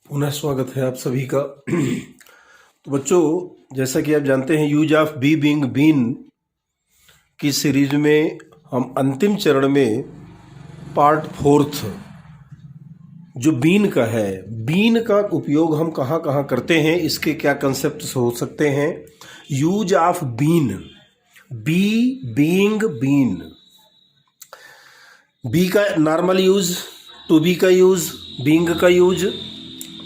पुनः स्वागत है आप सभी का। तो बच्चों, जैसा कि आप जानते हैं, use of be being been की सीरीज में हम अंतिम चरण में पार्ट 4 जो बीन का है, बीन का उपयोग हम कहाँ कहाँ करते हैं, इसके क्या कंसेप्ट हो सकते हैं। Use of been, be being been, be का नॉर्मल यूज, टू बी का यूज, बीइंग का यूज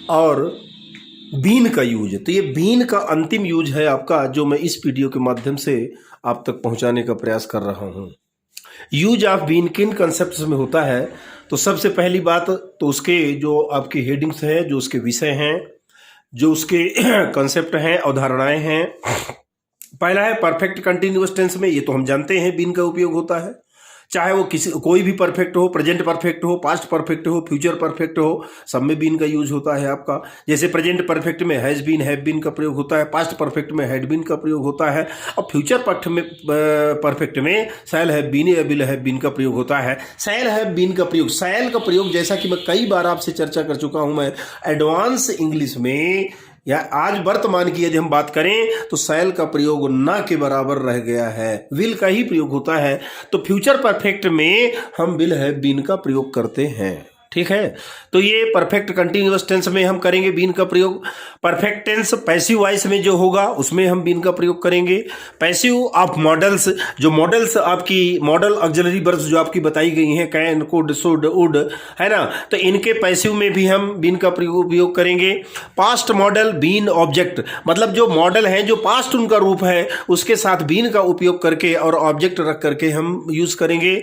और बीन का यूज। तो ये बीन का अंतिम यूज है आपका, जो मैं इस वीडियो के माध्यम से आप तक पहुंचाने का प्रयास कर रहा हूं। यूज ऑफ बीन किन कंसेप्ट्स में होता है? तो सबसे पहली बात तो उसके जो आपके हेडिंग्स हैं, जो उसके विषय हैं, जो उसके कंसेप्ट हैं, अवधारणाएं हैं। पहला है परफेक्ट कंटिन्यूअस टेंस में, ये तो हम जानते हैं बीन का उपयोग होता है, चाहे वो कोई भी परफेक्ट हो, प्रेजेंट परफेक्ट हो, पास्ट परफेक्ट हो, फ्यूचर परफेक्ट हो, सब में बीन का यूज होता है आपका। जैसे प्रेजेंट परफेक्ट में हैज बीन, हैव बीन का प्रयोग होता है, पास्ट परफेक्ट में हैड बीन का प्रयोग होता है, और फ्यूचर परफेक्ट में शैल हैव बीन या विल हैव बीन का प्रयोग होता है। शैल हैव बीन का प्रयोग, शैल का प्रयोग जैसा कि मैं कई बार आपसे चर्चा कर चुका हूं, मैं एडवांस इंग्लिश में या आज वर्तमान की यदि हम बात करें तो शैल का प्रयोग ना के बराबर रह गया है, विल का ही प्रयोग होता है। तो फ्यूचर परफेक्ट में हम विल हैव बीन का प्रयोग करते हैं, ठीक है। तो ये परफेक्ट कंटिन्यूअस टेंस में हम करेंगे बीन का प्रयोग। परफेक्ट टेंस पैसिव वॉइस में जो होगा उसमें हम बीन का प्रयोग करेंगे। पैसिव ऑफ मॉडल्स, जो मॉडल्स आपकी मॉडल ऑक्सिलरी वर्ब्स जो आपकी बताई गई हैं, कैन, कुड, शुड, वुड, है ना, तो इनके पैसिव में भी हम बीन का उपयोग करेंगे। पास्ट मॉडल बीन ऑब्जेक्ट, मतलब जो मॉडल है, जो पास्ट उनका रूप है, उसके साथ बीन का उपयोग करके और ऑब्जेक्ट रख करके हम यूज करेंगे।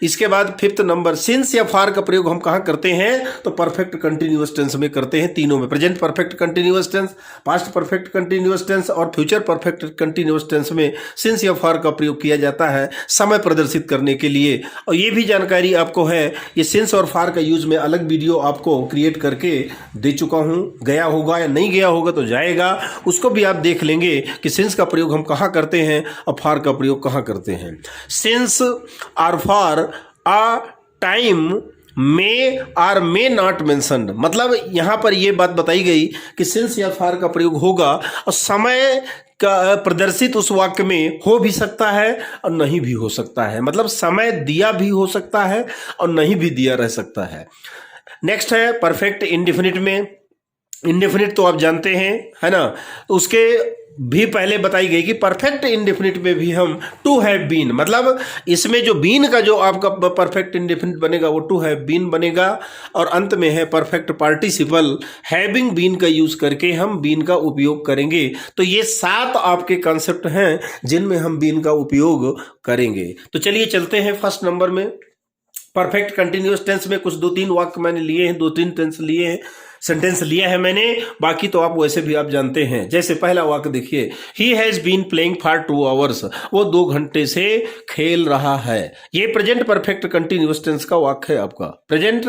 इसके बाद फिफ्थ नंबर, सिंस या फार का प्रयोग हम कहाँ करते हैं? तो परफेक्ट कंटिन्यूअस टेंस में करते हैं, तीनों में, present perfect continuous tense, past perfect continuous tense और फ्यूचर परफेक्ट कंटिन्यूअस टेंस में सिंस या फॉर का प्रयोग किया जाता है समय प्रदर्शित करने के लिए। और ये भी जानकारी आपको है, ये सिंस और फॉर का यूज में अलग वीडियो आपको क्रिएट करके दे चुका हूं, गया होगा या नहीं गया होगा तो जाएगा, उसको भी आप देख लेंगे कि सिंस का प्रयोग हम कहां करते हैं और फॉर का प्रयोग कहां करते हैं। सिंस और for a time may or may not mentioned, मतलब यहां पर यह बात बताई गई कि सिंस या फॉर का प्रयोग होगा और समय का प्रदर्शित उस वाक्य में हो भी सकता है और नहीं भी हो सकता है, मतलब समय दिया भी हो सकता है और नहीं भी दिया रह सकता है। नेक्स्ट है परफेक्ट इंडेफिनिट में, इंडेफिनिट तो आप जानते हैं, है ना, तो उसके भी पहले बताई गई कि परफेक्ट इंडेफिनिट में भी हम टू हैव बीन, मतलब इसमें जो बीन का जो आपका परफेक्ट इंडेफिनिट बनेगा वो टू हैव बीन बनेगा। और अंत में है परफेक्ट पार्टिसिपल, हैविंग बीन का यूज करके हम बीन का उपयोग करेंगे। तो ये 7 आपके कॉन्सेप्ट हैं जिनमें हम बीन का उपयोग करेंगे। तो चलिए चलते हैं फर्स्ट नंबर में। परफेक्ट कंटिन्यूअस टेंस में कुछ 2-3 वाक्य मैंने लिए हैं, 2-3 टेंस लिए हैं, सेंटेंस लिया है मैंने, बाकी तो आप वैसे भी आप जानते हैं। जैसे पहला वाक्य देखिए, he has been playing for 2 hours, वो 2 घंटे से खेल रहा है। ये प्रेजेंट परफेक्ट कंटिन्यूअस टेंस का वाक्य है आपका, प्रेजेंट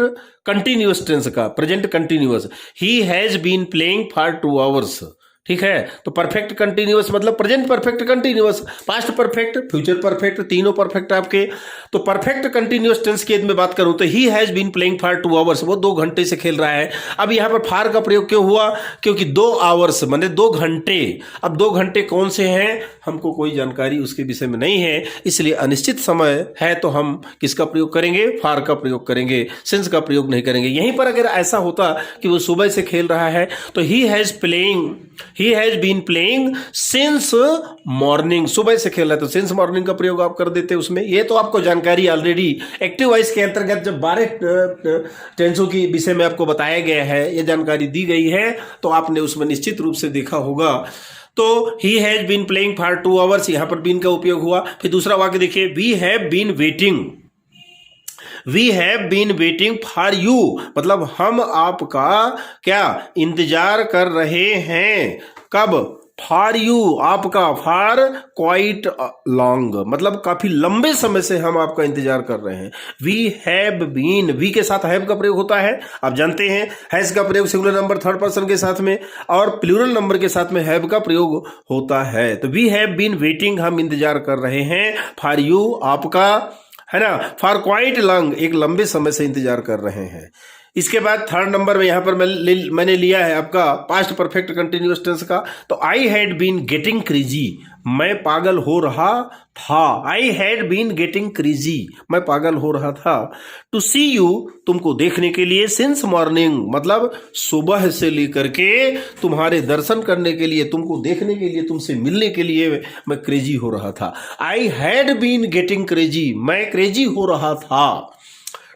कंटिन्यूअस टेंस का, present continuous. He has been playing for 2 hours, ठीक है। तो परफेक्ट कंटिन्यूअस मतलब present perfect continuous, past perfect, future perfect, तीनों परफेक्ट आपके। तो परफेक्ट कंटिन्यूअस टेंस की मैं बात करूं तो he has been playing for 2 hours, वो 2 घंटे से खेल रहा है। अब यहां पर फॉर का प्रयोग क्यों हुआ? क्योंकि 2 आवर्स माने 2 घंटे। अब 2 घंटे कौन से हैं हमको कोई जानकारी उसके विषय में नहीं है, इसलिए अनिश्चित समय है तो हम किसका प्रयोग करेंगे? फॉर का प्रयोग करेंगे, सिंस का प्रयोग नहीं करेंगे। यहीं पर अगर ऐसा होता कि वो सुबह से खेल रहा है तो he has been playing since morning, सुबह से खेल रहा है तो सिंस मॉर्निंग का प्रयोग आप कर देते उसमें। ये तो आपको जानकारी ऑलरेडी एक्टिव वॉइस के अंतर्गत जब 12 टेंसों की विषय में आपको बताया गया है, ये जानकारी दी गई है, तो आपने उसमें निश्चित रूप से देखा होगा। तो he has been playing for 2 hours, यहां पर बीन का उपयोग हुआ। फिर दूसरा वाक्य देखिए, we have been waiting, we have been waiting for you, मतलब हम आपका क्या इंतजार कर रहे हैं, कब? फॉर यू, आपका, फॉर क्वाइट लॉन्ग, मतलब काफी लंबे समय से हम आपका इंतजार कर रहे हैं। वी हैव बीन, वी के साथ हैव का प्रयोग होता है, आप जानते हैं। हैज का प्रयोग सिंगुलर नंबर थर्ड पर्सन के साथ में और प्लूरल नंबर के साथ में हैव का प्रयोग होता है। तो वी हैव बीन वेटिंग, हम इंतजार कर रहे हैं, फॉर यू, आपका, है ना, फॉर क्वाइट लॉन्ग, एक लंबे समय से इंतजार कर रहे हैं। इसके बाद थर्ड नंबर में यहाँ पर मैंने लिया है आपका पास्ट परफेक्ट कंटिन्यूअस टेंस का। तो I had been getting crazy, मैं पागल हो रहा था। I had been getting crazy, मैं पागल हो रहा था। टू सी यू, तुमको देखने के लिए। सिंस मॉर्निंग, मतलब सुबह से लेकर के तुम्हारे दर्शन करने के लिए, तुमको देखने के लिए, तुमसे मिलने के लिए मैं क्रेजी हो रहा था। I had been getting crazy, मैं क्रेजी हो रहा था।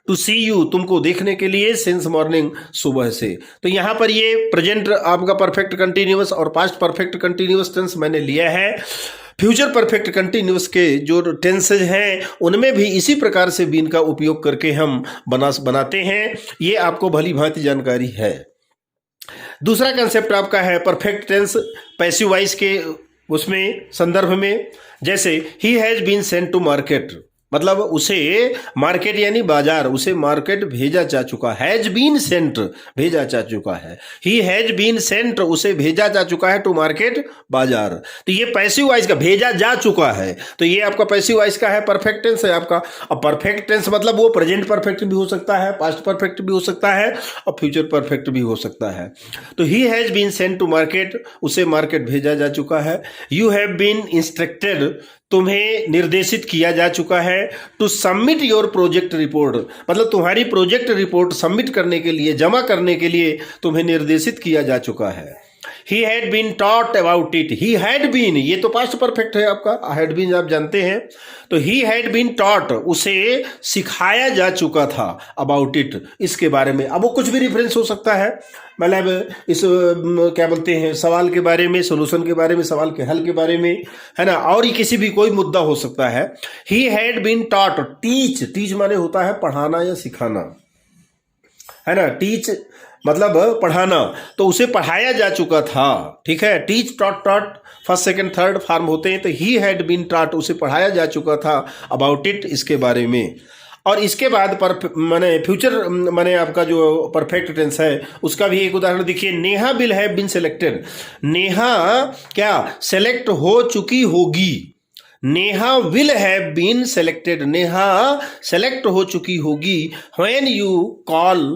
टू सी यू, तुमको देखने के लिए। सिंस मॉर्निंग, सुबह से। तो यहां पर ये प्रेजेंट आपका परफेक्ट कंटिन्यूअस और पास्ट परफेक्ट कंटिन्यूअस टेंस मैंने लिया है। फ्यूचर परफेक्ट कंटिन्यूअस के जो टेंसेज हैं उनमें भी इसी प्रकार से बीन का उपयोग करके हम बनाते हैं। ये आपको भली भांति जानकारी है। दूसरा कंसेप्ट आपका है परफेक्ट टेंस पैसिव वॉइस के उसमें संदर्भ में। जैसे he has been sent to market, मतलब उसे मार्केट यानी बाजार, उसे मार्केट भेजा जा चुका। हैज बीन सेंट, भेजा जा चुका है। ही हैज बीन सेंट, उसे भेजा जा चुका है टू मार्केट, बाजार। तो ये पैसिव वॉइस का भेजा जा चुका है, तो ये आपका पैसिव वॉइस का है, परफेक्ट टेंस है आपका। अब परफेक्ट टेंस मतलब वो प्रेजेंट परफेक्ट भी हो सकता है, पास्ट परफेक्ट भी हो सकता है और फ्यूचर परफेक्ट भी हो सकता है। तो he has been sent to market, उसे मार्केट भेजा जा चुका है। यू हैव बीन इंस्ट्रक्टेड, तुम्हें निर्देशित किया जा चुका है। To submit your project report, मतलब तुम्हारी प्रोजेक्ट रिपोर्ट सबमिट करने के लिए, जमा करने के लिए तुम्हें निर्देशित किया जा चुका है। He had been taught about it, he had been, ये तो पास्ट परफेक्ट है आपका, हैड बीन आप जानते हैं। तो ही हैड बीन टॉट, उसे सिखाया जा चुका था, अबाउट इट, इसके बारे में। अब वो कुछ भी रेफरेंस हो सकता है, मतलब इस क्या बोलते हैं सवाल के बारे में, सोल्यूशन के बारे में, सवाल के हल के बारे में, है ना, और ही किसी भी कोई मुद्दा हो सकता है। He had been taught, teach, teach माने होता है पढ़ाना या सिखाना, है ना, टीच मतलब पढ़ाना, तो उसे पढ़ाया जा चुका था। ठीक है, teach, taught, taught first second third form होते हैं। तो ही हैड बीन टॉट, उसे पढ़ाया जा चुका था, अबाउट इट, इसके बारे में। और इसके बाद माने फ्यूचर माने आपका जो परफेक्ट टेंस है उसका भी एक उदाहरण देखिए। Neha will have been selected, Neha क्या सेलेक्ट हो चुकी होगी। Neha will have been selected, Neha select हो चुकी होगी। When you call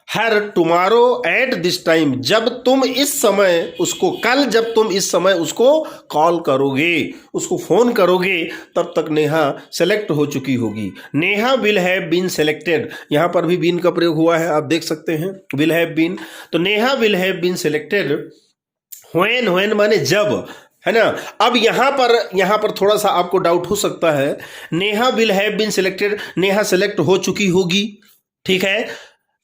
her tomorrow at this time, जब तुम इस समय उसको, कल जब तुम इस समय उसको कॉल करोगे, उसको फोन करोगे, तब तक नेहा सेलेक्ट हो चुकी होगी। Neha will have been selected, यहां पर भी बीन का प्रयोग हुआ है, आप देख सकते हैं, विल हैव बीन। तो Neha will have been selected. When, when माने जब, है ना। अब यहां पर थोड़ा सा आपको डाउट हो सकता है, Neha will have been selected, Neha select हो चुकी होगी, ठीक है।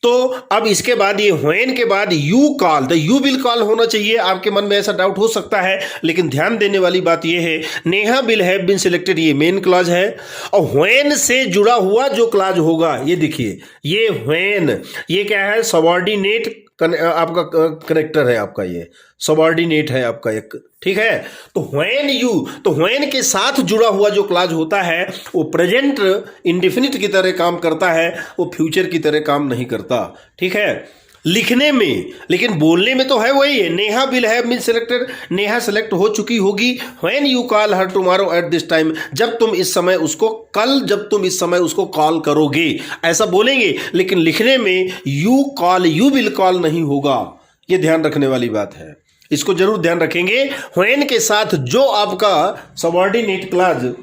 तो अब इसके बाद ये व्हेन के बाद you call, the you will call होना चाहिए। आपके मन में ऐसा डाउट हो सकता है, लेकिन ध्यान देने वाली बात ये है, Neha will have been selected ये मेन क्लॉज है, और व्हेन से जुड़ा हुआ जो क्लॉज होगा, ये देखिए, ये व्हेन, ये क्या है, सबऑर्डिनेट आपका कनेक्टर है, आपका ये सबऑर्डिनेट है आपका एक, ठीक है। तो व्हेन यू, तो व्हेन के साथ जुड़ा हुआ जो क्लॉज होता है वो प्रेजेंट इंडेफिनिट की तरह काम करता है, वो फ्यूचर की तरह काम नहीं करता, ठीक है, लिखने में। लेकिन बोलने में तो है वही है, Neha will have been selected, Neha select हो चुकी होगी। When you call her tomorrow at this time, जब तुम इस समय उसको, कल जब तुम इस समय उसको कॉल करोगे, ऐसा बोलेंगे। लेकिन लिखने में you call, you will call नहीं होगा, ये ध्यान रखने वाली बात है, इसको जरूर ध्यान रखेंगे। व्हेन के साथ जो आपका सबऑर्डिनेट क्लॉज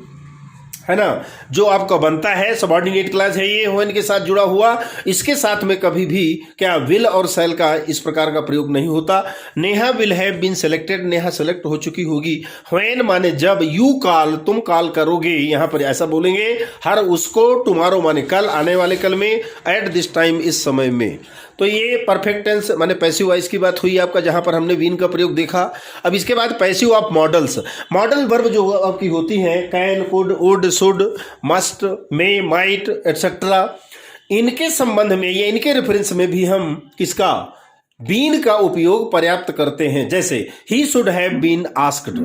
है ना, जो आपका बनता है, सबऑर्डिनेट क्लॉज है ये, व्हेन के साथ जुड़ा हुआ, इसके साथ में कभी भी क्या विल और शैल का इस प्रकार का प्रयोग नहीं होता। Neha will have been selected, Neha select हो चुकी होगी। व्हेन माने जब, यू कॉल, तुम कॉल करोगे, यहां पर ऐसा बोलेंगे। हर उसको, टुमारो माने कल, आने वाले कल में, एट दिस टाइम इस समय में। तो ये परफेक्ट टेंस माने पैसिव वॉइस की बात हुई आपका, जहां पर हमने बीन का प्रयोग देखा। अब इसके बाद passive of models, modal verb जो आपकी होती हैं, can, could, would, should, must, may, might etcetera, इनके संबंध में या इनके रेफरेंस में भी हम किसका, बीन का उपयोग पर्याप्त करते हैं। जैसे he should have been asked,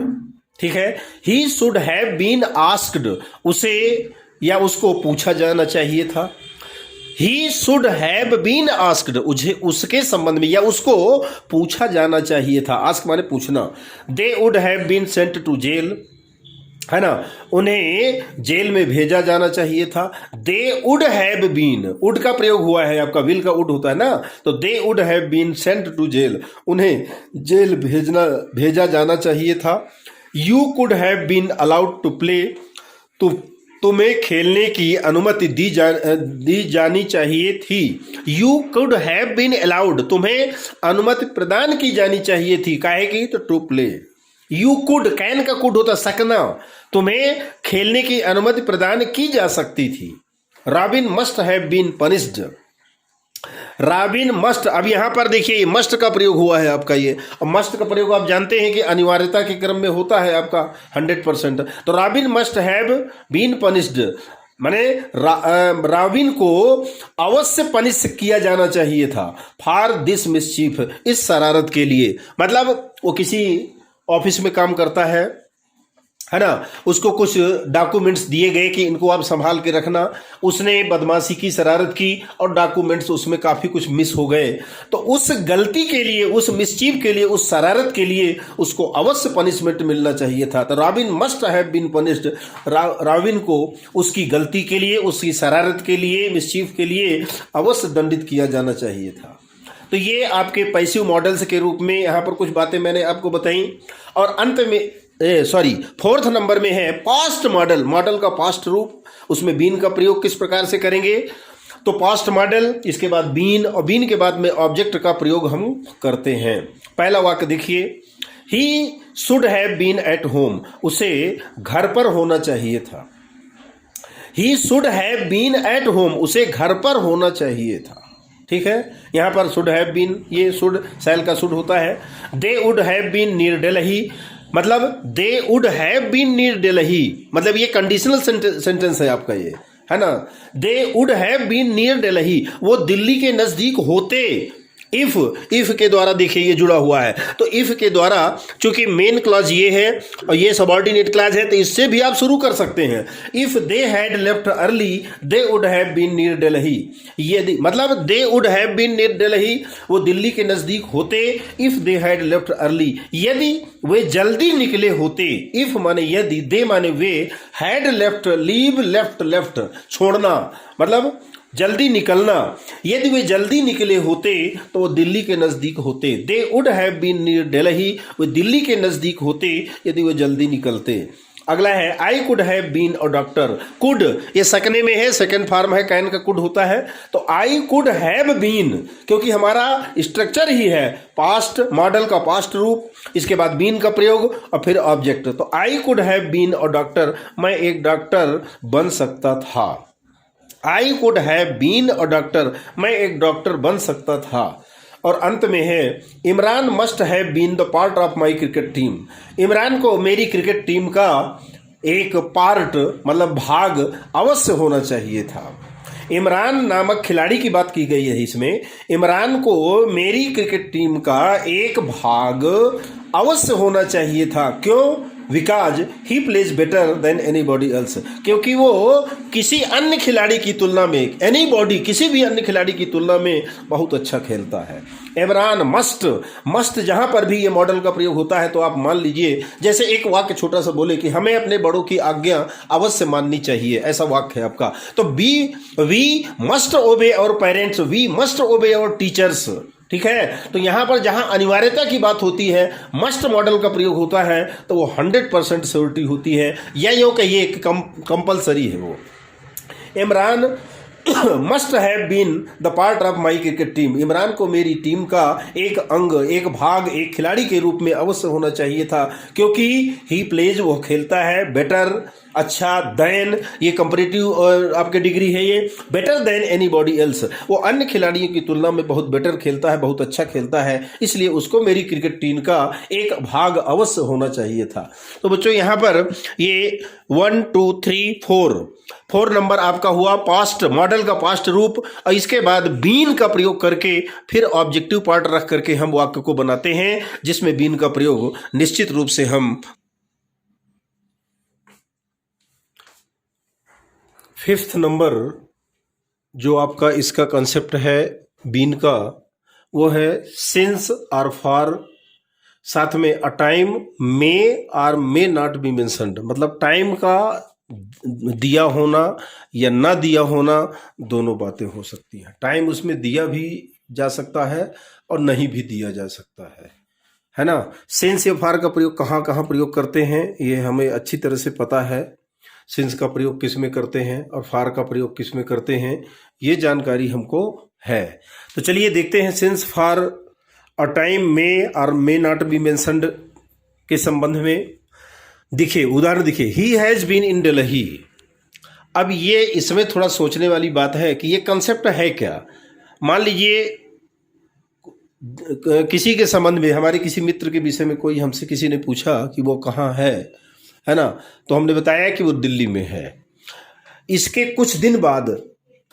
ठीक है, he should have been asked, उसे या उसको पूछा जाना चाहिए था। He should have been asked, उसके संबंध में या उसको पूछा जाना चाहिए था, आस्क माने पूछना। They would have been sent to jail, है ना, उन्हें जेल में भेजा जाना चाहिए था। They would have been, would का प्रयोग हुआ है आपका, विल का वुड होता है ना, तो they would have been sent to jail, उन्हें जेल भेजा जाना चाहिए था। You could have been allowed to play, तुम्हें खेलने की अनुमति दी जानी चाहिए थी। You could have been allowed, तुम्हें अनुमति प्रदान की जानी चाहिए थी, काहे की, तो to play. You could, can का कुड होता सकना, तुम्हें खेलने की अनुमति प्रदान की जा सकती थी। Robin must have been punished, Robin must, अब यहां पर देखिए मस्ट का प्रयोग हुआ है आपका ये, और मस्ट का प्रयोग आप जानते हैं कि अनिवार्यता के क्रम में होता है आपका 100%। तो Robin must have been punished माने रॉबिन को अवश्य पनिश किया जाना चाहिए था। फॉर दिस मिसचीफ, इस शरारत के लिए, मतलब वो किसी ऑफिस में काम करता है ना, उसको कुछ डॉक्यूमेंट्स दिए गए कि इनको आप संभाल के रखना, उसने बदमाशी की, शरारत की, और डॉक्यूमेंट्स उसमें काफ़ी कुछ मिस हो गए, तो उस गलती के लिए, उस मिसचीफ के लिए, उस शरारत के लिए उसको अवश्य पनिशमेंट मिलना चाहिए था। तो Robin must have been punished, Robin को उसकी गलती के लिए, उसकी शरारत के लिए, मिसचीफ के लिए अवश्य दंडित किया जाना चाहिए था। तो ये आपके पैसिव मॉडल्स के रूप में यहाँ पर कुछ बातें मैंने आपको बताई। और अंत में फोर्थ नंबर में है पास्ट मॉडल, मॉडल का पास्ट रूप, उसमें बीन का प्रयोग किस प्रकार से करेंगे। तो पास्ट मॉडल, इसके बाद बीन, और बीन के बाद में ऑब्जेक्ट का प्रयोग हम करते हैं। पहला वाक्य देखिए, he should have been at home, उसे घर पर होना चाहिए था। He should have been at home, उसे घर पर होना चाहिए था। ठीक है, यहां पर शुड हैव बीन, ये शुड सैल का शुड होता है। They would have been near Delhi, मतलब they would have been near Delhi, मतलब ये कंडीशनल सेंटेंस है आपका ये, है ना। They would have been near Delhi, वो दिल्ली के नजदीक होते। इफ के द्वारा देखिए ये जुड़ा हुआ है, तो इफ के द्वारा चूंकि मेन क्लॉज ये है और ये सबऑर्डिनेट क्लॉज है, तो इससे भी आप शुरू कर सकते हैं। If they had left early they would have been near Delhi, ये मतलब they would have been near Delhi, वो दिल्ली के नजदीक होते। If they had left early, यदि वे जल्दी निकले होते। इफ माने यदि, दे माने वे, हैड लेफ्ट, लीव लेफ्ट छोड़ना, मतलब जल्दी निकलना, यदि वे जल्दी निकले होते तो वो दिल्ली के नजदीक होते। They would have been near Delhi, वे दिल्ली के नजदीक होते यदि वे जल्दी निकलते। अगला है I could have been a doctor. Could ये सकने में है, सेकंड फॉर्म है, कैन का कुड होता है। तो आई कुड हैव बीन, क्योंकि हमारा स्ट्रक्चर ही है पास्ट, मॉडल का पास्ट रूप, इसके बाद बीन का प्रयोग और फिर ऑब्जेक्ट। तो I could have been a doctor, मैं एक डॉक्टर बन सकता था। I could have been a doctor, मैं एक डॉक्टर बन सकता था। और अंत में है Imran must have been the part of my cricket team, Imran को मेरी क्रिकेट टीम का एक पार्ट मतलब भाग अवश्य होना चाहिए था। इमरान नामक खिलाड़ी की बात की गई है इसमें, इमरान को मेरी क्रिकेट टीम का एक भाग अवश्य होना चाहिए था। क्यों? Because he plays better than anybody else, क्योंकि वो किसी अन्य खिलाड़ी की तुलना में, एनीबॉडी किसी भी अन्य खिलाड़ी की तुलना में बहुत अच्छा खेलता है। इमरान मस्ट जहां पर भी ये मॉडल का प्रयोग होता है तो आप मान लीजिए जैसे एक वाक्य छोटा सा बोले कि हमें अपने बड़ों की आज्ञा अवश्य माननी चाहिए, ऐसा वाक्य है आपका। तो we must obey our parents, we must obey our teachers. ठीक है, तो यहां पर जहां अनिवार्यता की बात होती है, मस्ट मॉडल का प्रयोग होता है तो वो 100% श्योरिटी होती है, या यूं कहिए कंपलसरी है वो। Imran must have been the part of my cricket team, Imran को मेरी टीम का एक अंग, एक भाग, एक खिलाड़ी के रूप में अवश्य होना चाहिए था, क्योंकि ही प्लेज, वो खेलता है, बेटर अच्छा, देन ये कंपैरेटिव आपके डिग्री है, ये बेटर देन एनीबॉडी एल्स, वो अन्य खिलाड़ियों की तुलना में बहुत बेटर खेलता है, बहुत अच्छा खेलता है, इसलिए उसको मेरी क्रिकेट टीम का एक भाग अवश्य होना चाहिए था। तो बच्चों यहाँ पर ये 1 2 3 4 नंबर आपका हुआ पास्ट, मॉडल का पास्ट रूप, और इसके बाद बीन का प्रयोग करके फिर ऑब्जेक्टिव पार्ट रख करके हम वाक्य को बनाते हैं, जिसमें बीन का प्रयोग निश्चित रूप से हम 5th नंबर जो आपका इसका कंसेप्ट है बीन का, वो है सिंस और फॉर साथ में अ टाइम मे और मे नॉट बी मेंशन्ड, मतलब टाइम का दिया होना या ना दिया होना, दोनों बातें हो सकती हैं। टाइम उसमें दिया भी जा सकता है और नहीं भी दिया जा सकता है ना। सिंस या फार का प्रयोग कहाँ कहाँ प्रयोग करते हैं ये हमें अच्छी तरह से पता है। सिंस का प्रयोग किस में करते हैं और फार का प्रयोग किस में करते हैं, ये जानकारी हमको है। तो चलिए देखते हैं सिंस फार अ टाइम मे और मे नॉट बी मेंशन्ड के संबंध में। देखिए उदाहरण देखिए, he has been in Delhi. अब ये इसमें थोड़ा सोचने वाली बात है कि ये कंसेप्ट है क्या। मान लीजिए किसी के संबंध में, हमारे किसी मित्र के विषय में कोई हमसे किसी ने पूछा कि वो कहाँ है ना, तो हमने बताया कि वो दिल्ली में है। इसके कुछ दिन बाद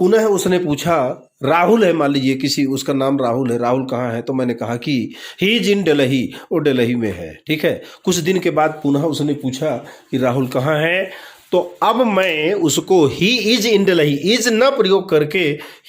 पुनः उसने पूछा, राहुल है मान लीजिए, किसी उसका नाम राहुल है, राहुल कहाँ है, तो मैंने कहा कि ही इज इन दिल्ली, वो दिल्ली में है। ठीक है, कुछ दिन के बाद पुनः उसने पूछा कि राहुल कहाँ है, तो अब मैं उसको he is in Delhi, is न प्रयोग करके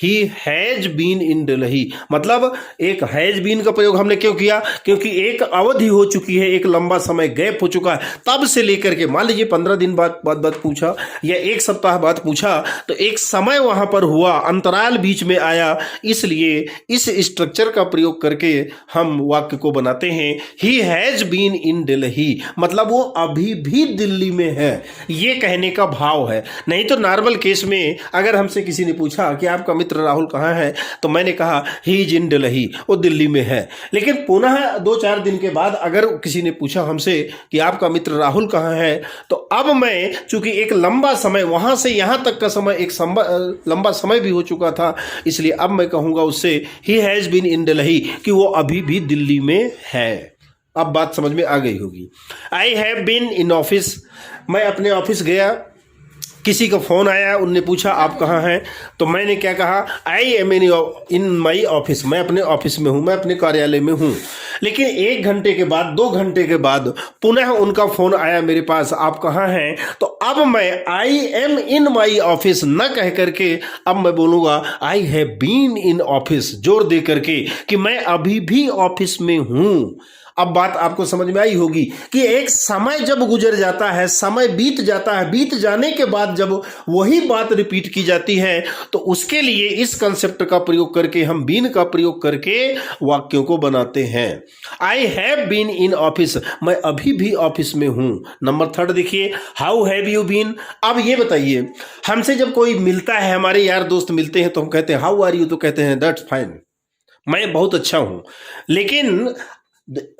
he has been in Delhi, मतलब एक हैज बीन का प्रयोग हमने क्यों किया, क्योंकि एक अवधि हो चुकी है, एक लंबा समय गैप हो चुका है, तब से लेकर के मान लीजिए 15 दिन बाद पूछा या एक सप्ताह बाद पूछा, तो एक समय वहां पर हुआ, अंतराल बीच में आया, इसलिए इस स्ट्रक्चर का प्रयोग करके हम वाक्य को बनाते हैं he has been in Delhi, मतलब वो अभी भी दिल्ली में है, ये कहने का भाव है। नहीं तो नॉर्मल केस में अगर हमसे किसी ने पूछा कि आपका मित्र राहुल कहाँ है, तो मैंने कहा ही इज इन दिल्ली, वो दिल्ली में है। लेकिन पुनः 2-4 दिन के बाद अगर किसी ने पूछा हमसे कि आपका मित्र राहुल कहाँ है, तो अब मैं चूंकि एक लंबा समय वहां से यहां तक का समय एक लंबा समय भी हो चुका था, इसलिए अब मैं कहूंगा उससे he has been in Delhi, कि वो अभी भी दिल्ली में है। अब बात समझ में आ गई होगी। I have been in office, मैं अपने ऑफिस गया, किसी का फ़ोन आया, उनने पूछा आप कहाँ हैं, तो मैंने क्या कहा, I am in my office, मैं अपने ऑफिस में हूँ, मैं अपने कार्यालय में हूँ। लेकिन 1 घंटे के बाद 2 घंटे के बाद पुनः उनका फ़ोन आया मेरे पास, आप कहाँ हैं, तो अब मैं I am in my office न कह करके अब मैं बोलूँगा I have been in office, जोर दे करके कि मैं अभी भी ऑफिस में हूँ। अब बात आपको समझ में आई होगी कि एक समय जब गुजर जाता है, समय बीत जाता है, बीत जाने के बाद जब वही बात रिपीट की जाती है, तो उसके लिए इस कंसेप्ट का प्रयोग करके हम बीन का प्रयोग करके वाक्यों को बनाते हैं। I have been in office, मैं अभी भी ऑफिस में हूं। नंबर 3 देखिए, हाउ हैव यू बीन। अब ये बताइए, हमसे जब कोई मिलता है, हमारे यार दोस्त मिलते हैं, तो हम कहते हैं हाउ आर यू, तो कहते हैं दैट्स फाइन, मैं बहुत अच्छा हूं। लेकिन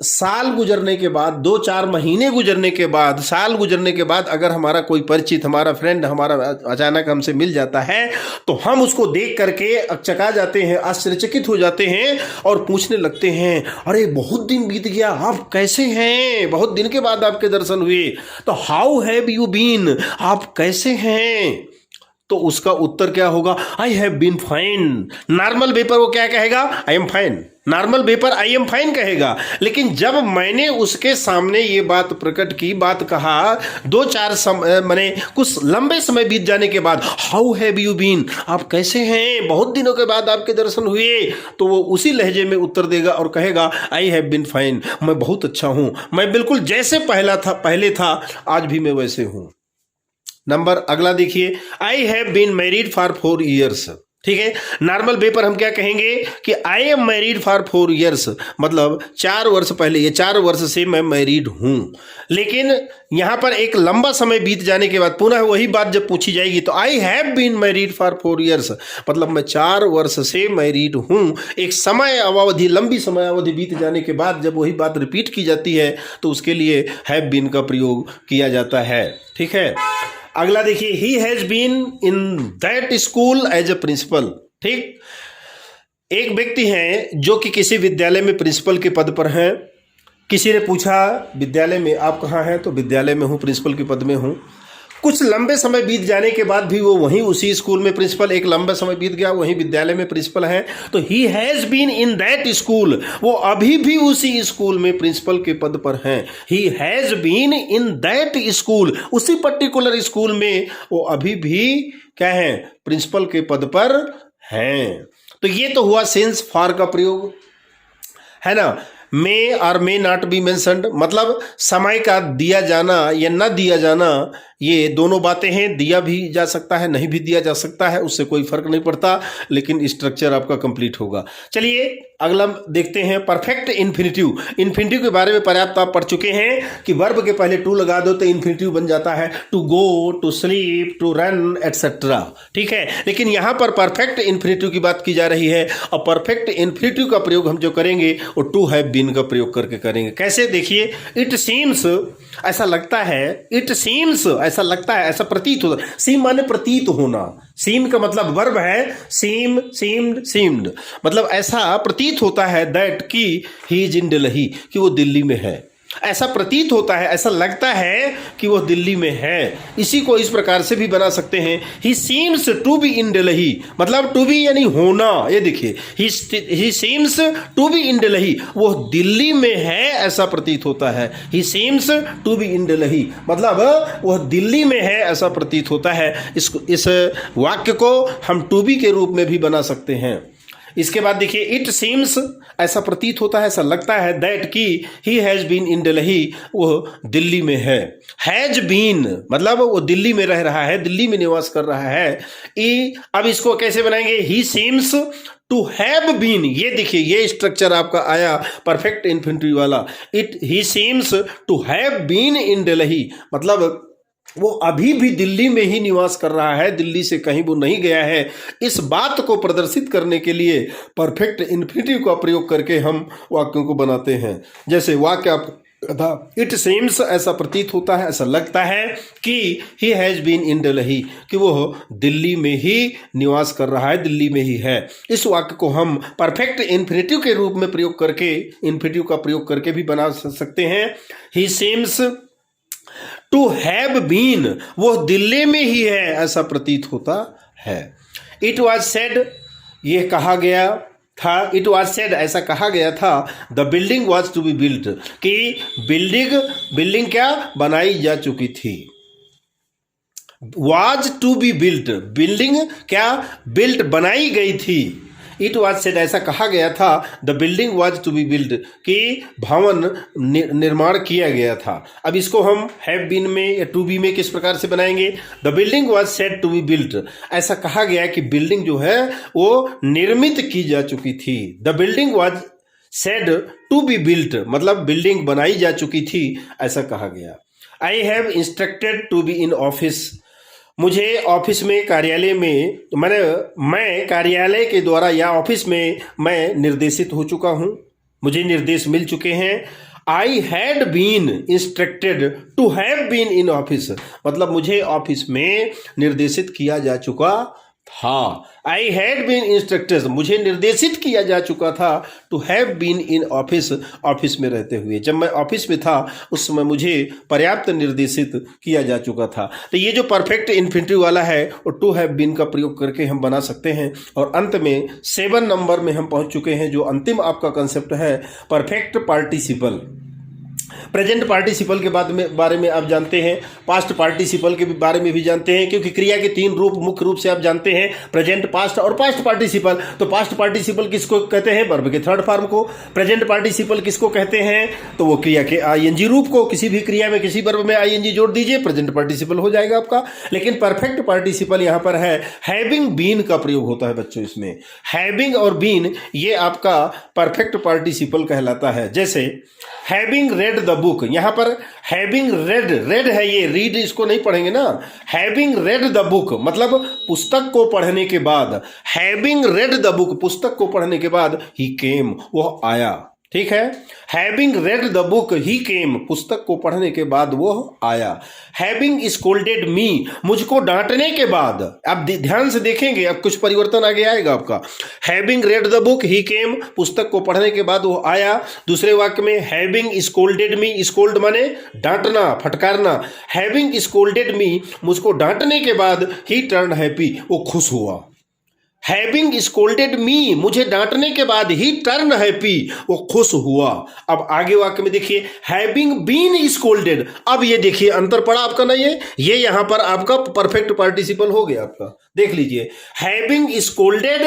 साल गुजरने के बाद, 2-4 महीने गुजरने के बाद, साल गुजरने के बाद अगर हमारा कोई परिचित, हमारा फ्रेंड, हमारा अचानक हमसे मिल जाता है, तो हम उसको देख करके अचका जाते हैं, आश्चर्यचकित हो जाते हैं और पूछने लगते हैं, अरे बहुत दिन बीत गया, आप कैसे हैं, बहुत दिन के बाद आपके दर्शन हुए, तो हाउ हैव यू बीन, आप कैसे हैं, तो उसका उत्तर क्या होगा, I have been fine. Normal paper वो क्या कहेगा, I am fine, normal paper I am fine कहेगा। लेकिन जब मैंने उसके सामने ये बात प्रकट की, बात कहा, 2-4 मैंने कुछ लंबे समय बीत जाने के बाद हाउ हैव यू बीन, आप कैसे हैं, बहुत दिनों के बाद आपके दर्शन हुए, तो वो उसी लहजे में उत्तर देगा और कहेगा आई हैव बीन फाइन, मैं बहुत अच्छा हूं, मैं बिल्कुल जैसे पहले था आज भी मैं वैसे हूं। नंबर अगला देखिए, I have been married for 4 years। ठीक है, नॉर्मल पेपर हम क्या कहेंगे कि I am married for 4 years, मतलब 4 वर्ष पहले, ये 4 वर्ष से मैं मैरिड हूं। लेकिन यहां पर एक लंबा समय बीत जाने के बाद पुनः वही बात जब पूछी जाएगी, तो I have been married for 4 years, मतलब मैं 4 वर्ष से मैरिड हूं। एक समय अवधि, लंबी समय अवधि बीत जाने के बाद जब वही बात रिपीट की जाती है, तो उसके लिए हैव बीन का प्रयोग किया जाता है। ठीक है, अगला देखिए, he has been in that school as a principal. ठीक, एक व्यक्ति हैं जो कि किसी विद्यालय में प्रिंसिपल के पद पर हैं। किसी ने पूछा विद्यालय में आप कहाँ हैं, तो विद्यालय में हूँ, प्रिंसिपल के पद में हूँ। कुछ लंबे समय बीत जाने के बाद भी वो वहीं उसी स्कूल में प्रिंसिपल, एक लंबा समय बीत गया, वहीं विद्यालय में प्रिंसिपल है, तो he has been in that school, वो अभी भी उसी स्कूल में प्रिंसिपल के पद पर हैं। He has been in that school, उसी पर्टिकुलर स्कूल में वो अभी भी क्या है, प्रिंसिपल के पद पर हैं। तो ये तो हुआ सिंस फॉर का प्रयोग, है ना। मे और मे नॉट बी मेंशन्ड, मतलब समय का दिया जाना या न दिया जाना, ये दोनों बातें हैं। दिया भी जा सकता है, नहीं भी दिया जा सकता है, उससे कोई फर्क नहीं पड़ता, लेकिन स्ट्रक्चर आपका कंप्लीट होगा। चलिए अगला देखते हैं परफेक्ट इन्फिनिटिव। इन्फिनिटिव के बारे में पर्याप्त आप पढ़ चुके हैं कि वर्ब के पहले टू लगा दो तो इन्फिनिटिव बन जाता है, to go, to sleep, to run etcetera, ठीक है। लेकिन यहां पर परफेक्ट इन्फिनिटिव की बात की जा रही है, और परफेक्ट इन्फिनिटिव का प्रयोग हम जो करेंगे वो टू हैव बीन का प्रयोग करके करेंगे। कैसे, देखिए, इट सीम्स, ऐसा लगता है, इट सीम्स, ऐसा लगता है, ऐसा प्रतीत होता है। सीम माने प्रतीत होना, सीम का मतलब वर्ब है, सीम, सीम्ड, सीम्ड, मतलब ऐसा प्रतीत होता है दैट कि ही इज इन दिल्ली, कि वो दिल्ली में है। ऐसा प्रतीत होता है, ऐसा लगता है कि वो दिल्ली में है। इसी को इस प्रकार से भी बना सकते हैं, he seems to be in Delhi, मतलब टू बी यानी होना। ये देखिए, he seems to be in Delhi, वो दिल्ली में है ऐसा प्रतीत होता है। He seems to be in Delhi, मतलब वह दिल्ली में है ऐसा प्रतीत होता है। इस वाक्य को हम टू बी के रूप में भी बना सकते हैं। इसके बाद देखिए, इट सीम्स, ऐसा प्रतीत होता है, ऐसा लगता है, दैट कि he has been in Delhi, वो दिल्ली में है। हैज बीन मतलब वो दिल्ली में रह रहा है, दिल्ली में निवास कर रहा है। अब इसको कैसे बनाएंगे, he seems to have been, ये देखिए ये स्ट्रक्चर आपका आया परफेक्ट इन्फिनिटिव वाला। He seems to have been in Delhi, मतलब वो अभी भी दिल्ली में ही निवास कर रहा है, दिल्ली से कहीं वो नहीं गया है। इस बात को प्रदर्शित करने के लिए परफेक्ट इन्फिनिटिव का प्रयोग करके हम वाक्यों को बनाते हैं। जैसे वाक्य था, इट सीम्स, ऐसा प्रतीत होता है, ऐसा लगता है कि he has been in Delhi, कि वो दिल्ली में ही निवास कर रहा है, दिल्ली में ही है। इस वाक्य को हम परफेक्ट इन्फिनिटिव के रूप में प्रयोग करके, इन्फिनिटिव का प्रयोग करके भी बना सकते हैं। He seems to have been, वो दिल्ली में ही है ऐसा प्रतीत होता है। इट वॉज सेड, ये कहा गया था, इट वॉज सेड, ऐसा कहा गया था, the building was to be built, कि बिल्डिंग क्या बनाई जा चुकी थी। Was to be built, building क्या बिल्ट बनाई गई थी। इट वॉज सेड, ऐसा कहा गया था, the building was to be build, कि भवन निर्माण किया गया था। अब इसको हम हैव बीन में या टू बी में किस प्रकार से बनाएंगे, the building was said to be built, ऐसा कहा गया कि बिल्डिंग जो है वो निर्मित की जा चुकी थी। The building was said to be built, मतलब बिल्डिंग बनाई जा चुकी थी ऐसा कहा गया। I have instructed to be in office, मुझे ऑफिस में, कार्यालय में, मैं कार्यालय के द्वारा या ऑफिस में मैं निर्देशित हो चुका हूं, मुझे निर्देश मिल चुके हैं। I had been instructed to have been in office, मतलब मुझे ऑफिस में निर्देशित किया जा चुका था। आई हैड बीन इंस्ट्रक्टेड, मुझे निर्देशित किया जा चुका था, to have been in office, office में रहते हुए। जब मैं ऑफिस में था उस समय मुझे पर्याप्त निर्देशित किया जा चुका था। तो ये जो परफेक्ट इन्फिनिटिव वाला है वो टू हैव बीन का प्रयोग करके हम बना सकते हैं। और अंत में 7 नंबर में हम पहुंच चुके हैं, जो अंतिम आपका कंसेप्ट है परफेक्ट पार्टिसिपल। प्रेजेंट पार्टिसिपल के बारे में आप जानते हैं, पास्ट पार्टिसिपल के बारे में भी जानते हैं, क्योंकि क्रिया के 3 रूप मुख्य रूप से आप जानते हैं, प्रेजेंट, पास्ट और पास्ट पार्टिसिपल। तो पास्ट पार्टिसिपल किसको कहते हैं, वर्ब के थर्ड फॉर्म को। प्रेजेंट पार्टिसिपल किसको कहते हैं, तो वो क्रिया के आईएनजी रूप को। किसी भी क्रिया में किसी वर्ब में आईएनजी जोड़ दीजिए, प्रेजेंट पार्टिसिपल हो जाएगा आपका। लेकिन परफेक्ट पार्टिसिपल यहाँ पर है, हैविंग बीन का प्रयोग होता है बच्चों इसमें। हैविंग और बीन ये आपका परफेक्ट पार्टिसिपल कहलाता है। जैसे हैविंग रेड द बुक, यहां पर हैविंग रेड, रेड है ये, रीड इसको नहीं पढ़ेंगे ना। हैविंग रेड द बुक मतलब पुस्तक को पढ़ने के बाद, हैविंग रेड द बुक पुस्तक को पढ़ने के बाद, ही केम वो आया, ठीक है। हैविंग रेड द बुक ही केम पुस्तक को पढ़ने के बाद वो आया। हैविंग स्कोल्डेड मी मुझको डांटने के बाद, अब ध्यान से देखेंगे अब कुछ परिवर्तन आगे आएगा आपका। हैविंग रेड द बुक ही केम पुस्तक को पढ़ने के बाद वो आया। दूसरे वाक्य में हैविंग स्कोल्डेड मी, स्कोल्ड माने डांटना, फटकारना। हैविंग स्कोल्डेड मी मुझको डांटने के बाद, ही टर्न हैप्पी वो खुश हुआ। हैविंग स्कोल्डेड मी मुझे डांटने के बाद, ही टर्न हैप्पी वो खुश हुआ। अब आगे वाक्य में देखिए, हैविंग बीन स्कोल्डेड, अब ये देखिए अंतर पड़ा आपका ना, ये यहां पर आपका परफेक्ट पार्टिसिपल हो गया आपका। देख लीजिए, having scolded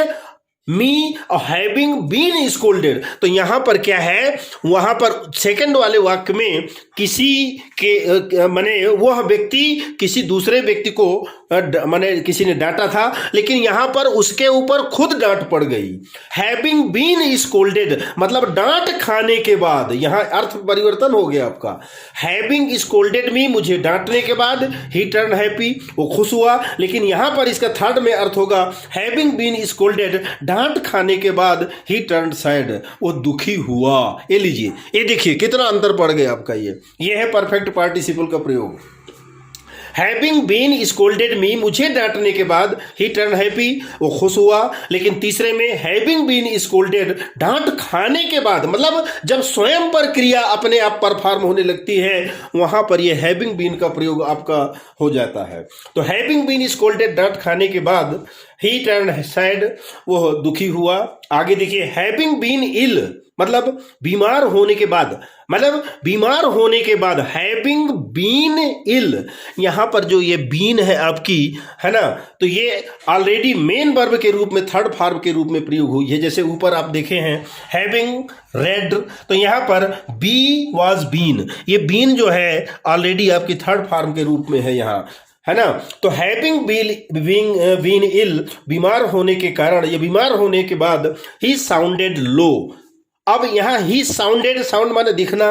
me having been scolded, तो यहां पर क्या है, वहां पर सेकंड वाले वाक्य में किसी के माने वह व्यक्ति किसी दूसरे व्यक्ति को माने किसी ने डांटा था, लेकिन यहां पर उसके ऊपर खुद डांट पड़ गई। हैविंग बीन स्कोल्डेड मतलब डांट खाने के बाद, यहां अर्थ परिवर्तन हो गया आपका। हैविंग स्कोल्डेड मी, मुझे डांटने के बाद, ही टर्न हैप्पी, वो खुश हुआ, लेकिन यहां पर इसका थर्ड में अर्थ होगा हैविंग बीन स्कोल्डेड, डांट खाने के बाद ही टर्न सैड, वो दुखी हुआ। ये लीजिए, ये देखिए कितना अंतर पड़ गया आपका। ये है परफेक्ट पार्टिसिपल का प्रयोग। हैविंग बीन स्कोल्डेड मी, मुझे डांटने के बाद, ही टर्न हैप्पी, वो खुश हुआ, लेकिन तीसरे में हैविंग बीन स्कोल्डेड, डांट खाने के बाद, मतलब जब स्वयं पर क्रिया अपने आप परफॉर्म होने लगती है, वहां पर ये हैविंग बीन का प्रयोग आपका हो जाता है। तो हैविंग बीन स्कोल्डेड, डांट खाने के बाद, ही टर्न सैड, वो दुखी हुआ। आगे देखिए, हैविंग बीन इल मतलब बीमार होने के बाद, मतलब बीमार होने के बाद, हैविंग बीन इल, यहां पर जो ये बीन है आपकी, है ना, तो ये ऑलरेडी मेन वर्ब के रूप में थर्ड फॉर्म के रूप में प्रयोग हुई है। जैसे ऊपर आप देखे हैं हैविंग रेड, तो यहां पर बी वाज बीन, ये बीन जो है ऑलरेडी आपकी थर्ड फॉर्म के रूप में है यहाँ, है ना। तो हैविंग बीन इल, बीमार होने के कारण, ये बीमार होने के बाद, ही साउंडेड लो। अब यहां ही साउंडेड, साउंड माने दिखना,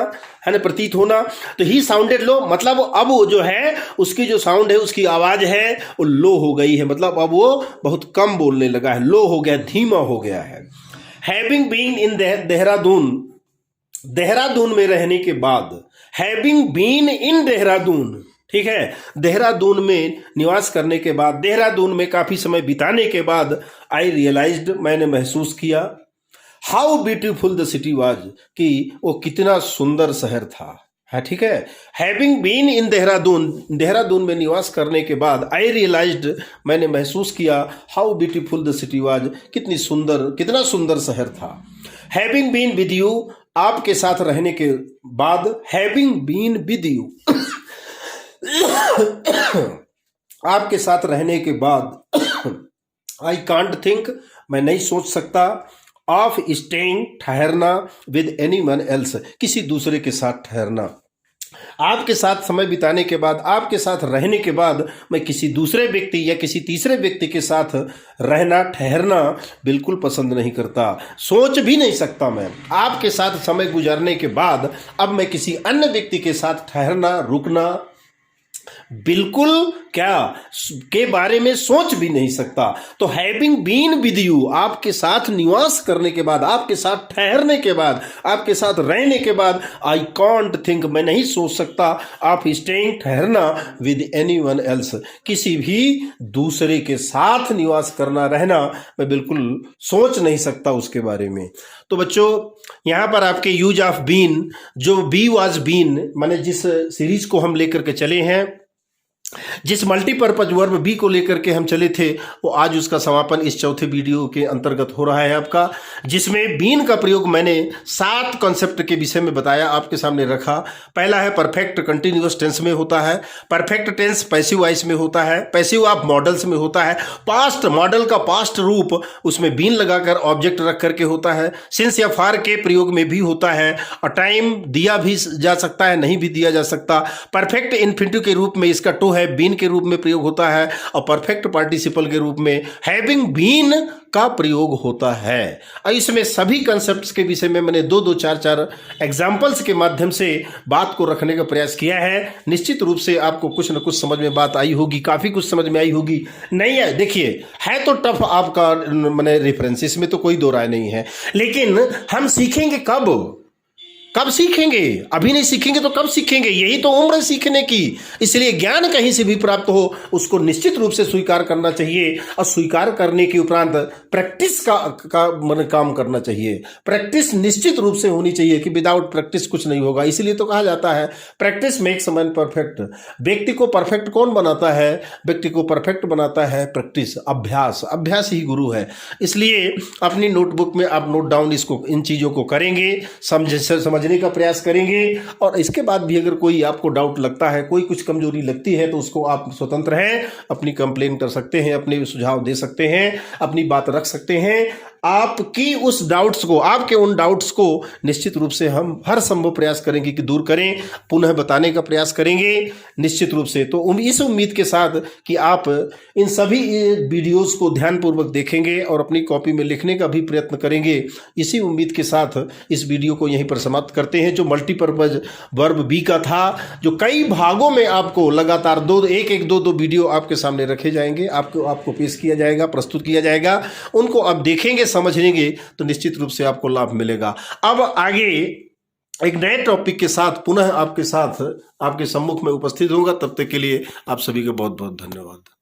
है ना, प्रतीत होना, तो ही साउंडेड लो मतलब अब वो जो है उसकी जो साउंड है, उसकी आवाज है वो लो हो गई है, मतलब अब वो बहुत कम बोलने लगा है, लो हो गया, धीमा हो गया है। Having been in Dehradun, Dehradun में रहने के बाद, हैविंग बीन इन देहरादून, ठीक है, देहरादून में निवास करने के बाद, देहरादून में काफी समय बिताने के बाद, आई रियलाइज्ड, मैंने महसूस किया, how beautiful the city was, कि वो कितना सुंदर शहर था, है, ठीक है। Having been in Dehradun, Dehradun में निवास करने के बाद, आई रियलाइज्ड, मैंने महसूस किया, how beautiful the city was, कितनी सुंदर, कितना सुंदर शहर था। हैविंग बीन विद यू, आपके साथ रहने के बाद, हैविंग बीन विद यू आपके साथ रहने के बाद, आई कांट थिंक, मैं नहीं सोच सकता, ऑफ स्टेइंग, ठहरना, विद एनीवन एल्स, किसी दूसरे के साथ ठहरना। आपके साथ समय बिताने के बाद, आपके साथ रहने के बाद, मैं किसी दूसरे व्यक्ति या किसी तीसरे व्यक्ति के साथ रहना, ठहरना बिल्कुल पसंद नहीं करता, सोच भी नहीं सकता मैं। आपके साथ समय गुजारने के बाद अब मैं किसी अन्य व्यक्ति के साथ ठहरना, रुकना बिल्कुल क्या के बारे में सोच भी नहीं सकता। तो हैविंग बीन विद यू, आपके साथ निवास करने के बाद, आपके साथ ठहरने के बाद, आपके साथ रहने के बाद, आई कांट थिंक, मैं नहीं सोच सकता, आप स्टेइंग, ठहरना, विद एनीवन एल्स, किसी भी दूसरे के साथ निवास करना, रहना मैं बिल्कुल सोच नहीं सकता उसके बारे में। तो बच्चों यहां पर आपके यूज ऑफ बीन, जो बी वाज बीन, माने जिस सीरीज को हम लेकर के चले हैं, जिस मल्टीपर्पज वर्ब बी को लेकर के हम चले थे, वो आज उसका समापन इस चौथे वीडियो के अंतर्गत हो रहा है आपका, जिसमें बीन का प्रयोग मैंने 7 कॉन्सेप्ट के विषय में बताया, आपके सामने रखा। पहला है परफेक्ट कंटिन्यूअस टेंस में होता है, परफेक्ट टेंस पैसिव वॉइस में होता है, पैसिव ऑफ मॉडल्स में होता है, पास्ट मॉडल का पास्ट रूप उसमें बीन लगाकर ऑब्जेक्ट रख करके होता है, सिंस या फार के प्रयोग में भी होता है, और टाइम दिया भी जा सकता है, नहीं भी दिया जा सकता। परफेक्ट इन्फिनिटिव के रूप में इसका टू है बीन के रूप में प्रयोग होता है, और परफेक्ट पार्टिसिपल के रूप में हैविंग बीन का प्रयोग होता है। और इसमें सभी कंसेप्ट्स के विषय में मैंने 2-2, 4-4 एग्जाम्पल्स के माध्यम से बात को रखने का प्रयास किया है। निश्चित रूप से आपको कुछ न कुछ समझ में बात आई होगी, काफी कुछ समझ में आई होगी। नहीं है, देखिए है तो टफ आपका मैंने रेफरेंस, इसमें तो कोई दो राय नहीं है, लेकिन हम सीखेंगे कब सीखेंगे? अभी नहीं सीखेंगे तो कब सीखेंगे? यही तो उम्र है सीखने की। इसलिए ज्ञान कहीं से भी प्राप्त हो, उसको निश्चित रूप से स्वीकार करना चाहिए, और स्वीकार करने के उपरांत प्रैक्टिस का मन काम करना चाहिए। प्रैक्टिस निश्चित रूप से होनी चाहिए, कि विदाउट प्रैक्टिस कुछ नहीं होगा। इसीलिए तो कहा जाता है प्रैक्टिस मेक्स मैन परफेक्ट। व्यक्ति को परफेक्ट कौन बनाता है? व्यक्ति को परफेक्ट बनाता है प्रैक्टिस, अभ्यास। अभ्यास ही गुरु है। इसलिए अपनी नोटबुक में आप नोट डाउन इसको, इन चीजों को करेंगे, समझने का प्रयास करेंगे, और इसके बाद भी अगर कोई आपको डाउट लगता है, कोई कुछ कमजोरी लगती है, तो उसको आप स्वतंत्र हैं, अपनी कंप्लेन कर सकते हैं, अपने सुझाव दे सकते हैं, अपनी बात रख सकते हैं। आपकी उस डाउट्स को, आपके उन डाउट्स को निश्चित रूप से हम हर संभव प्रयास करेंगे कि दूर करें, पुनः बताने का प्रयास करेंगे निश्चित रूप से। तो इस उम्मीद के साथ कि आप इन सभी वीडियोस को ध्यानपूर्वक देखेंगे और अपनी कॉपी में लिखने का भी प्रयत्न करेंगे, इसी उम्मीद के साथ इस वीडियो को यहीं पर समाप्त करते हैं, जो मल्टीपर्पज वर्ब बी का था, जो कई भागों में आपको लगातार एक दो वीडियो आपके सामने रखे जाएंगे, आपको पेश किया जाएगा, प्रस्तुत किया जाएगा। उनको आप देखेंगे, समझेंगे तो निश्चित रूप से आपको लाभ मिलेगा। अब आगे एक नए टॉपिक के साथ पुनः आपके साथ आपके सम्मुख में उपस्थित होगा। तब तक के लिए आप सभी का बहुत बहुत धन्यवाद।